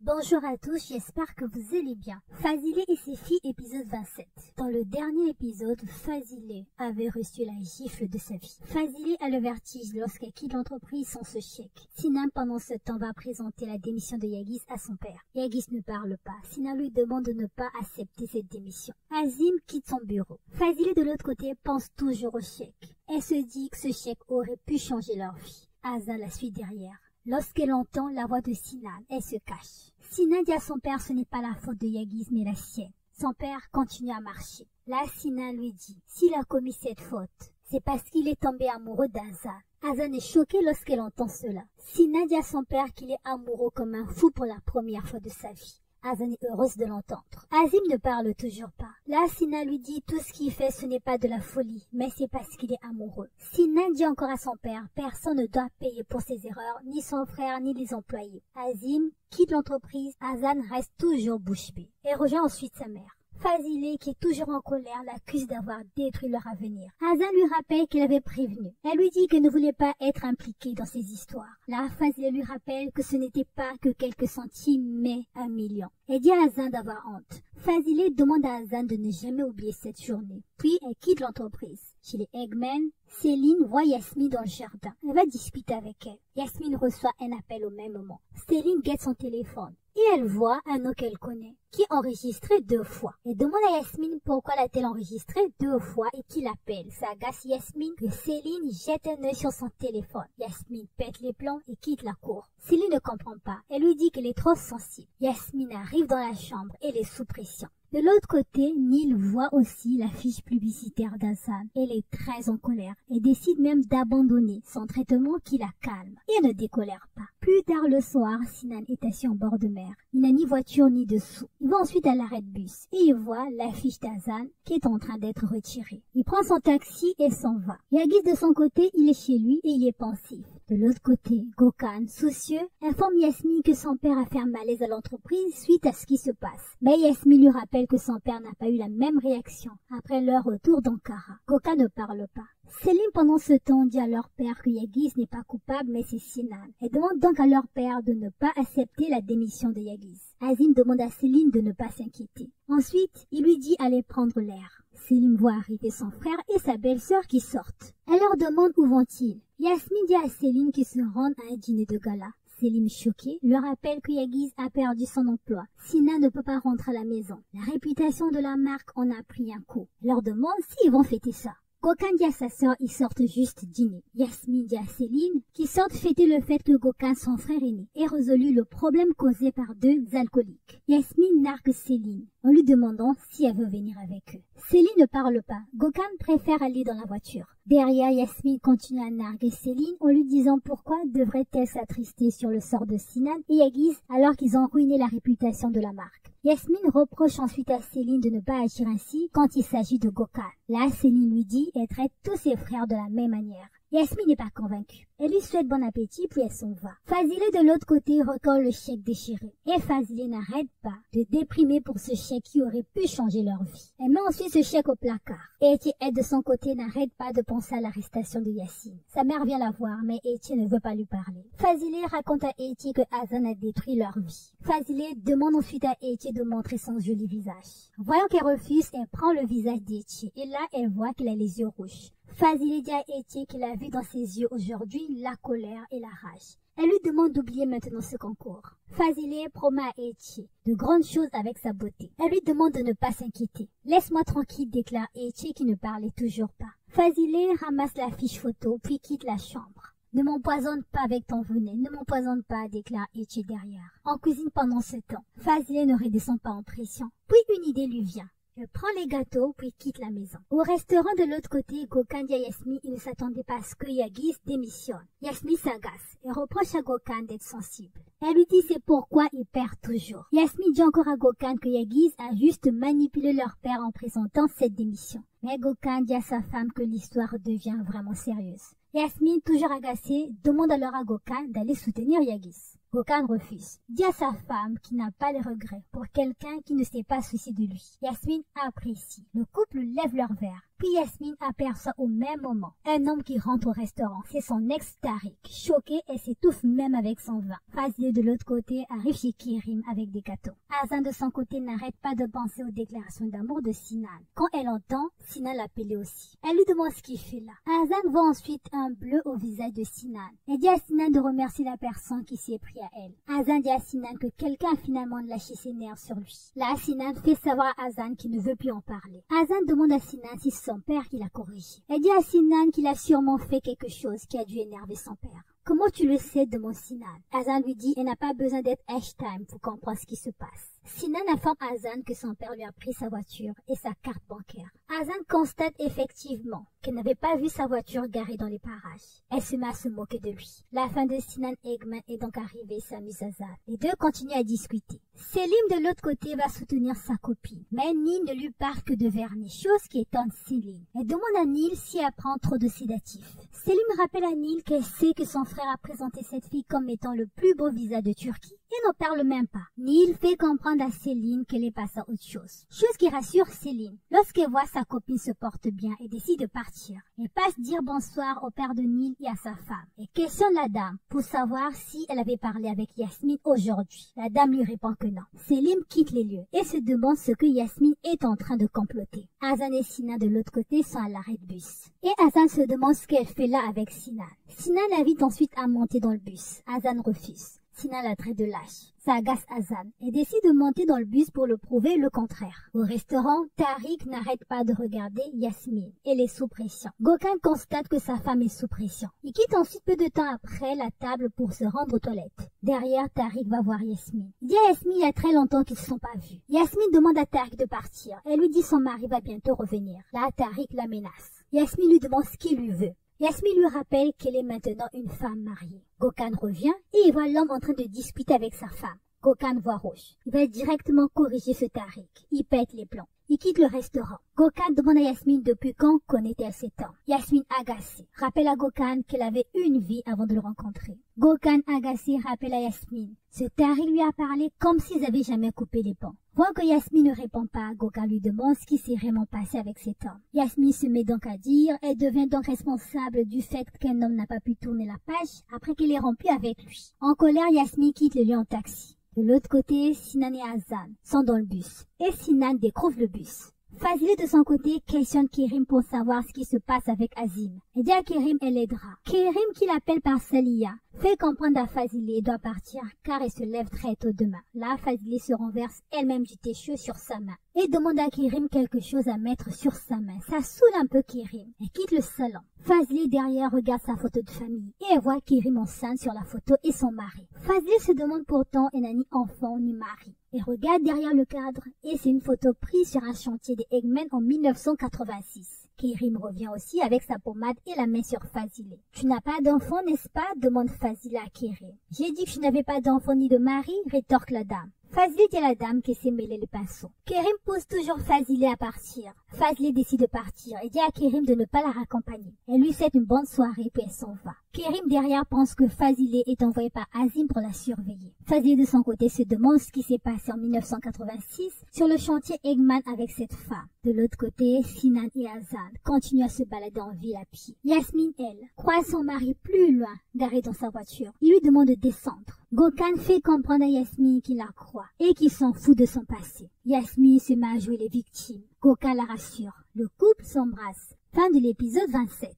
Bonjour à tous, j'espère que vous allez bien. Fazilé et ses filles, épisode 27. Dans le dernier épisode, Fazilé avait reçu la gifle de sa vie. Fazilé a le vertige lorsqu'elle quitte l'entreprise sans ce chèque. Sinan, pendant ce temps, va présenter la démission de Yagiz à son père. Yagiz ne parle pas. Sinan lui demande de ne pas accepter cette démission. Azim quitte son bureau. Fazilé, de l'autre côté, pense toujours au chèque. Elle se dit que ce chèque aurait pu changer leur vie. Azan la suit derrière. Lorsqu'elle entend la voix de Sinan, elle se cache. Sinan dit à son père ce n'est pas la faute de Yagiz mais la sienne. Son père continue à marcher. Là, Sinan lui dit, s'il a commis cette faute, c'est parce qu'il est tombé amoureux d'Azan. Azan est choquée lorsqu'elle entend cela. Sinan dit à son père qu'il est amoureux comme un fou pour la première fois de sa vie. Azan est heureuse de l'entendre. Azim ne parle toujours pas. Là, Sinan lui dit tout ce qu'il fait, ce n'est pas de la folie, mais c'est parce qu'il est amoureux. Sinan dit encore à son père, personne ne doit payer pour ses erreurs, ni son frère, ni les employés. Azim quitte l'entreprise, Azan reste toujours bouche bée et rejoint ensuite sa mère. Fazilé, qui est toujours en colère, l'accuse d'avoir détruit leur avenir. Azan lui rappelle qu'elle avait prévenu. Elle lui dit qu'elle ne voulait pas être impliquée dans ces histoires. Là, Fazilé lui rappelle que ce n'était pas que quelques centimes, mais 1 million. Elle dit à Azan d'avoir honte. Fazilé demande à Azan de ne jamais oublier cette journée. Puis, elle quitte l'entreprise. Chez les Eggman, Céline voit Yasmine dans le jardin. Elle va discuter avec elle. Yasmine reçoit un appel au même moment. Céline guette son téléphone. Et elle voit un nom qu'elle connaît, qui est enregistré 2 fois. Elle demande à Yasmine pourquoi l'a-t-elle enregistré 2 fois et qui l'appelle. Ça agace Yasmine que Céline jette un œil sur son téléphone. Yasmine pète les plombs et quitte la cour. Céline ne comprend pas. Elle lui dit qu'elle est trop sensible. Yasmine arrive dans la chambre et elle est sous pression. De l'autre côté, Neil voit aussi la fiche publicitaire d'Azan. Elle est très en colère et décide même d'abandonner son traitement qui la calme. Et elle ne décolère pas. Plus tard le soir, Sinan est assis en bord de mer. Il n'a ni voiture ni de sous. Il va ensuite à l'arrêt de bus et il voit l'affiche d'Azan qui est en train d'être retirée. Il prend son taxi et s'en va. Yagiz de son côté, il est chez lui et il est pensif. De l'autre côté, Gökhan, soucieux, informe Yasmine que son père a fait un malaise à l'entreprise suite à ce qui se passe. Mais Yasmine lui rappelle que son père n'a pas eu la même réaction après leur retour d'Ankara. Gökhan ne parle pas. Céline, pendant ce temps, dit à leur père que Yagiz n'est pas coupable, mais c'est Sinan. Elle demande donc à leur père de ne pas accepter la démission de Yagiz. Azim demande à Céline de ne pas s'inquiéter. Ensuite, il lui dit d'aller prendre l'air. Céline voit arriver son frère et sa belle-sœur qui sortent. Elle leur demande où vont-ils. Yasmine dit à Céline qu'ils se rendent à un dîner de gala. Céline, choquée, leur rappelle que Yagiz a perdu son emploi. Sinan ne peut pas rentrer à la maison. La réputation de la marque en a pris un coup. Elle leur demande s'ils vont fêter ça. Gökhan dit à sa sœur, ils sortent juste dîner. Yasmine dit à Céline qu'ils sortent fêter le fait que Gökhan, son frère aîné, ait résolu le problème causé par 2 alcooliques. Yasmine nargue Céline en lui demandant si elle veut venir avec eux. Céline ne parle pas. Gökhan préfère aller dans la voiture. Derrière, Yasmine continue à narguer Céline en lui disant pourquoi devrait-elle s'attrister sur le sort de Sinan et Yagiz alors qu'ils ont ruiné la réputation de la marque. Yasmine reproche ensuite à Céline de ne pas agir ainsi quand il s'agit de Gökhan. Là, Céline lui dit qu'elle traite tous ses frères de la même manière. Yasmine n'est pas convaincue. Elle lui souhaite bon appétit puis elle s'en va. Fazilé de l'autre côté recolle le chèque déchiré. Et Fazilé n'arrête pas de déprimer pour ce chèque qui aurait pu changer leur vie. Elle met ensuite ce chèque au placard. Et Etienne de son côté n'arrête pas de penser à l'arrestation de Yacine. Sa mère vient la voir mais Etienne ne veut pas lui parler. Fazilé raconte à Etienne que Azan a détruit leur vie. Fazilé demande ensuite à Etienne de montrer son joli visage. Voyant qu'elle refuse, elle prend le visage d'Etienne et là elle voit qu'il a les yeux rouges. Fazilé dit à Etienne qu'il a vu dans ses yeux aujourd'hui la colère et la rage. Elle lui demande d'oublier maintenant ce concours. Fazilé promet à Etienne de grandes choses avec sa beauté. Elle lui demande de ne pas s'inquiéter. Laisse-moi tranquille, déclare Etienne qui ne parlait toujours pas. Fazilé ramasse la fiche photo puis quitte la chambre. Ne m'empoisonne pas avec ton venin, ne m'empoisonne pas, déclare Etienne derrière. En cuisine pendant ce temps, Fazilé ne redescend pas en pression. Puis une idée lui vient. Elle prend les gâteaux puis quitte la maison. Au restaurant de l'autre côté, Gökhan dit à Yasmine il ne s'attendait pas à ce que Yagiz démissionne. Yasmine s'agace et reproche à Gökhan d'être sensible. Elle lui dit c'est pourquoi il perd toujours. Yasmine dit encore à Gökhan que Yagiz a juste manipulé leur père en présentant cette démission. Mais Gökhan dit à sa femme que l'histoire devient vraiment sérieuse. Yasmine, toujours agacée, demande alors à Gökhan d'aller soutenir Yagiz. Gokhan refuse. Dit à sa femme qu'il n'a pas de regrets pour quelqu'un qui ne s'est pas soucié de lui. Yasmine apprécie. Le couple lève leur verre. Puis Yasmine aperçoit au même moment un homme qui rentre au restaurant. C'est son ex Tariq. Choqué, elle s'étouffe même avec son vin. Fazile de l'autre côté arrive chez Kerim avec des gâteaux. Azan de son côté n'arrête pas de penser aux déclarations d'amour de Sinan. Quand elle entend, Sinan l'appelait aussi. Elle lui demande ce qu'il fait là. Azan voit ensuite un bleu au visage de Sinan. Elle dit à Sinan de remercier la personne qui s'y est pris à elle. Azan dit à Sinan que quelqu'un a finalement lâché ses nerfs sur lui. Là, Sinan fait savoir à Azan qu'il ne veut plus en parler. Azan demande à Sinan si son père qui l'a corrigé. Elle dit à Sinan qu'il a sûrement fait quelque chose qui a dû énerver son père. Comment tu le sais, demande Sinan. Azan lui dit, elle n'a pas besoin d'être H-time pour comprendre ce qui se passe. Sinan informe Azan que son père lui a pris sa voiture et sa carte bancaire. Azan constate effectivement qu'elle n'avait pas vu sa voiture garée dans les parages. Elle se met à se moquer de lui. La fin de Sinan Eggman est donc arrivée, s'amuse Azan. Les deux continuent à discuter. Selim de l'autre côté va soutenir sa copine. Mais Nil ne lui parle que de vernis, chose qui étonne Selim. Elle demande à Nil si elle prend trop de sédatifs. Selim rappelle à Nil qu'elle sait que son frère a présenté cette fille comme étant le plus beau visa de Turquie et n'en parle même pas. Nil fait comprendre à Céline qu'elle est passée à autre chose. Chose qui rassure Céline. Lorsqu'elle voit sa copine se porte bien et décide de partir, elle passe dire bonsoir au père de Nil et à sa femme. Elle questionne la dame pour savoir si elle avait parlé avec Yasmine aujourd'hui. La dame lui répond que non. Céline quitte les lieux et se demande ce que Yasmine est en train de comploter. Azan et Sinan de l'autre côté sont à l'arrêt de bus. Et Azan se demande ce qu'elle fait là avec Sinan. Sinan l'invite ensuite à monter dans le bus. Azan refuse. Sinan la traite de lâche. Ça agace Azan et décide de monter dans le bus pour le prouver le contraire. Au restaurant, Tariq n'arrête pas de regarder Yasmine. Elle est sous pression. Gokhan constate que sa femme est sous pression. Il quitte ensuite peu de temps après la table pour se rendre aux toilettes. Derrière, Tariq va voir Yasmine. Il dit à Yasmine il y a très longtemps qu'ils ne se sont pas vus. Yasmine demande à Tariq de partir. Elle lui dit son mari va bientôt revenir. Là, Tariq la menace. Yasmine lui demande ce qu'il lui veut. Yasmine lui rappelle qu'elle est maintenant une femme mariée. Gokhan revient et il voit l'homme en train de discuter avec sa femme. Gokhan voit rouge. Il va directement corriger ce Tariq. Il pète les plombs. Il quitte le restaurant. Gokhan demande à Yasmine depuis quand connaît-elle cet homme. Yasmine agacée rappelle à Gokhan qu'elle avait une vie avant de le rencontrer. Gokhan agacé rappelle à Yasmine. Ce Tariq lui a parlé comme s'ils avaient jamais coupé les ponts. Voyant que Yasmine ne répond pas, Gokhan lui demande ce qui s'est vraiment passé avec cet homme. Yasmine se met donc à dire, elle devient donc responsable du fait qu'un homme n'a pas pu tourner la page après qu'il ait rompu avec lui. En colère, Yasmine quitte le lieu en taxi. De l'autre côté, Sinan et Azan sont dans le bus. Et Sinan découvre le bus. Fazile de son côté questionne Kerim pour savoir ce qui se passe avec Azim. Elle dit à Kerim elle l'aidera. Kerim, qui l'appelle par Salia, fait comprendre à Fazile et doit partir car elle se lève très tôt demain. Là, Fazile se renverse elle-même du thé chaud sur sa main et demande à Kerim quelque chose à mettre sur sa main. Ça saoule un peu Kerim. Elle quitte le salon. Fazile derrière regarde sa photo de famille et elle voit Kerim enceinte sur la photo et son mari. Fazile se demande pourtant elle n'a ni enfant ni mari. Elle regarde derrière le cadre et c'est une photo prise sur un chantier des Eggman en 1986. Kerim revient aussi avec sa pommade et la met sur Fazile. « Tu n'as pas d'enfant, n'est-ce pas ?» demande Fazile à Kerim. « J'ai dit que je n'avais pas d'enfant ni de mari » rétorque la dame. Fazile dit à la dame qu'elle s'est mêlée le pinceau. Kerim pousse toujours Fazile à partir. Fazile décide de partir et dit à Kerim de ne pas la raccompagner. Elle lui souhaite une bonne soirée puis elle s'en va. Kerim derrière pense que Fazile est envoyé par Azim pour la surveiller. Fazile de son côté se demande ce qui s'est passé en 1986 sur le chantier Eggman avec cette femme. De l'autre côté, Sinan et Azan continuent à se balader en ville à pied. Yasmine, elle, croise son mari plus loin, garé dans sa voiture. Il lui demande de descendre. Gokhan fait comprendre à Yasmine qu'il la croit et qu'il s'en fout de son passé. Yasmine se met à jouer les victimes. Gokhan la rassure. Le couple s'embrasse. Fin de l'épisode 27.